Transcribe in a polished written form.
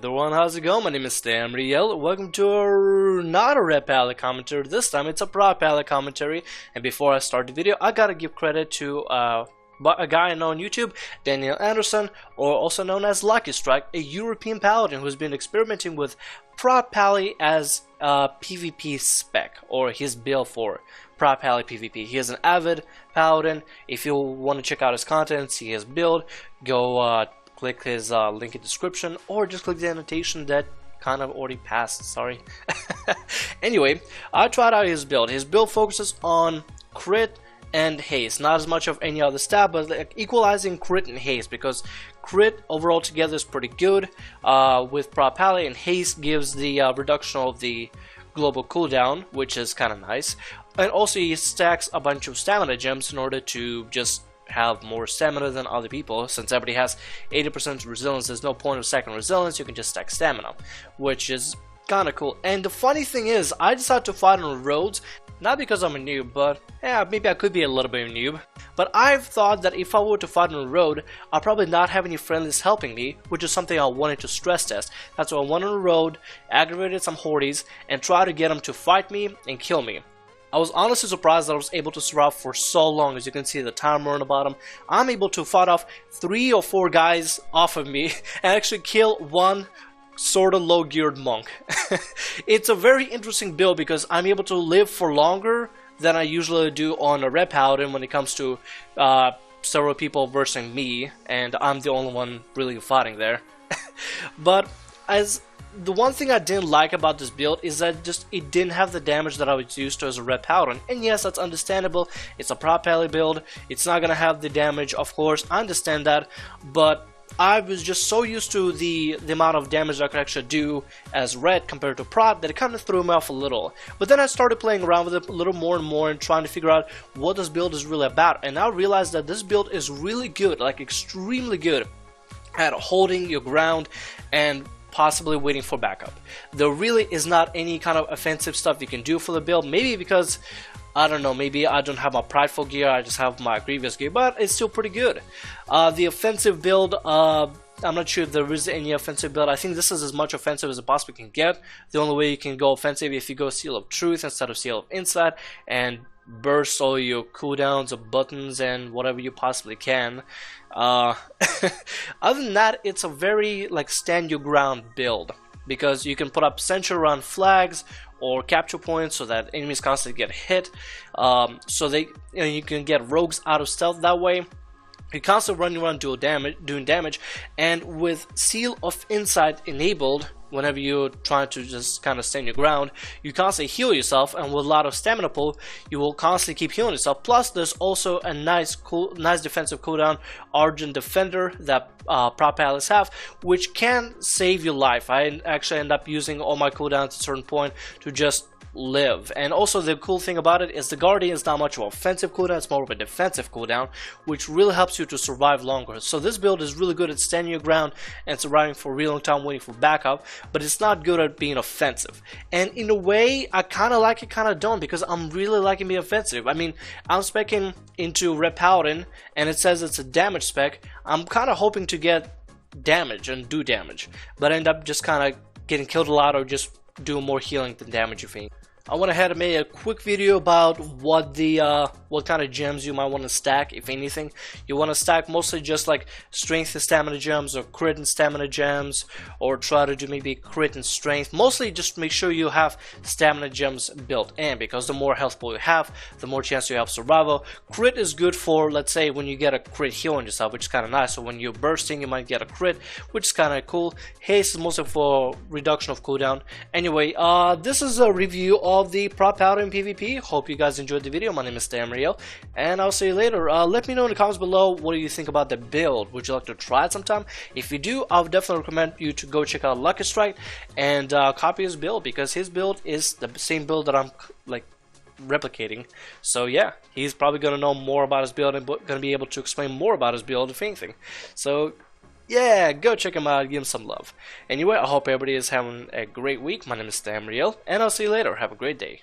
everyone, how's it going? My name is Stamriel. Welcome to not a Red Pally commentary. This time it's a Prot Pally commentary. And before I start the video, I gotta give credit to a guy I know on YouTube, Daniel Anderson, or also known as Luckystriked, a European paladin who's been experimenting with Prot Pally as a PvP spec, or his build for Prot Pally PvP. He is an avid paladin. If you want to check out his content, see his build, go click his link in the description, or just click the annotation that kind of already passed, sorry. Anyway, I tried out his build. His build focuses on crit and haste, not as much of any other stat, but like equalizing crit and haste, because crit overall together is pretty good with Prot Pally, and haste gives the reduction of the global cooldown, which is kind of nice. And also he stacks a bunch of stamina gems in order to just have more stamina than other people. Since everybody has 80% resilience, there's no point of stacking resilience, you can just stack stamina, which is kind of cool. And the funny thing is, I decided to fight on roads, not because I'm a noob, but yeah, maybe I could be a little bit of a noob. But I've thought that if I were to fight on a road, I'll probably not have any friendlies helping me, which is something I wanted to stress test. That's why I went on a road, aggravated some hordes, and tried to get them to fight me and kill me. I was honestly surprised that I was able to survive for so long. As you can see the timer on the bottom, I'm able to fight off 3 or 4 guys off of me and actually kill one sort of low geared monk. It's a very interesting build because I'm able to live for longer than I usually do on a Red Paladin when it comes to several people versus me, and I'm the only one really fighting there. But the one thing I didn't like about this build is that it didn't have the damage that I was used to as a Red Paladin. And yes, that's understandable. It's a Prot Pally build. It's not gonna have the damage, of course. I understand that, but I was just so used to the amount of damage I could actually do as Red compared to Prot that it kind of threw me off a little. But then I started playing around with it a little more and more and trying to figure out what this build is really about. And I realized that this build is really good, like extremely good at holding your ground and possibly waiting for backup. There really is not any kind of offensive stuff you can do for the build, maybe because I don't know, maybe I don't have my prideful gear, I just have my grievous gear, but it's still pretty good. The offensive build, I'm not sure if there is any offensive build. I think this is as much offensive as it possibly can get. The only way you can go offensive if you go Seal of Truth instead of Seal of Insight and burst all your cooldowns of buttons and whatever you possibly can. Other than that, it's a very like stand your ground build, because you can put up sentry around flags or capture points so that enemies constantly get hit, so you can get rogues out of stealth that way. You constantly running around doing damage, and with Seal of Insight enabled, whenever you're trying to just kind of stand your ground, you constantly heal yourself, and with a lot of stamina pool, you will constantly keep healing yourself. Plus, there's also a nice defensive cooldown, Argent Defender, that Prot Pallies have, which can save your life. I actually end up using all my cooldowns at a certain point to just live. And also the cool thing about it is the Guardian is not much of an offensive cooldown, it's more of a defensive cooldown, which really helps you to survive longer. So this build is really good at standing your ground and surviving for a really long time waiting for backup, but it's not good at being offensive. And in a way, I kind of like it, kind of don't, because I'm really liking being offensive. I mean, I'm specking into Red Paladin and it says it's a damage spec. I'm kind of hoping to get damage and do damage, but I end up just kind of getting killed a lot or just do more healing than damage, you think. I went ahead and made a quick video about what kind of gems you might want to stack, if anything. You want to stack mostly just like strength and stamina gems, or crit and stamina gems, or try to do maybe crit and strength. Mostly just make sure you have stamina gems built in, because the more health pool you have, the more chance you have survival. Crit is good for, let's say, when you get a crit heal on yourself, which is kind of nice. So when you're bursting, you might get a crit, which is kind of cool. Haste is mostly for reduction of cooldown. Anyway, this is a review of the Prot Paladin PvP. Hope you guys enjoyed the video. My name is Stamriel, and I'll see you later. Let me know in the comments below, what do you think about the build? Would you like to try it sometime? If you do, I would definitely recommend you to go check out Luckystriked and copy his build, because his build is the same build that I'm like replicating. So yeah, he's probably going to know more about his build and going to be able to explain more about his build, if anything. So yeah, go check him out, give him some love. Anyway, I hope everybody is having a great week. My name is Stamriel, and I'll see you later. Have a great day.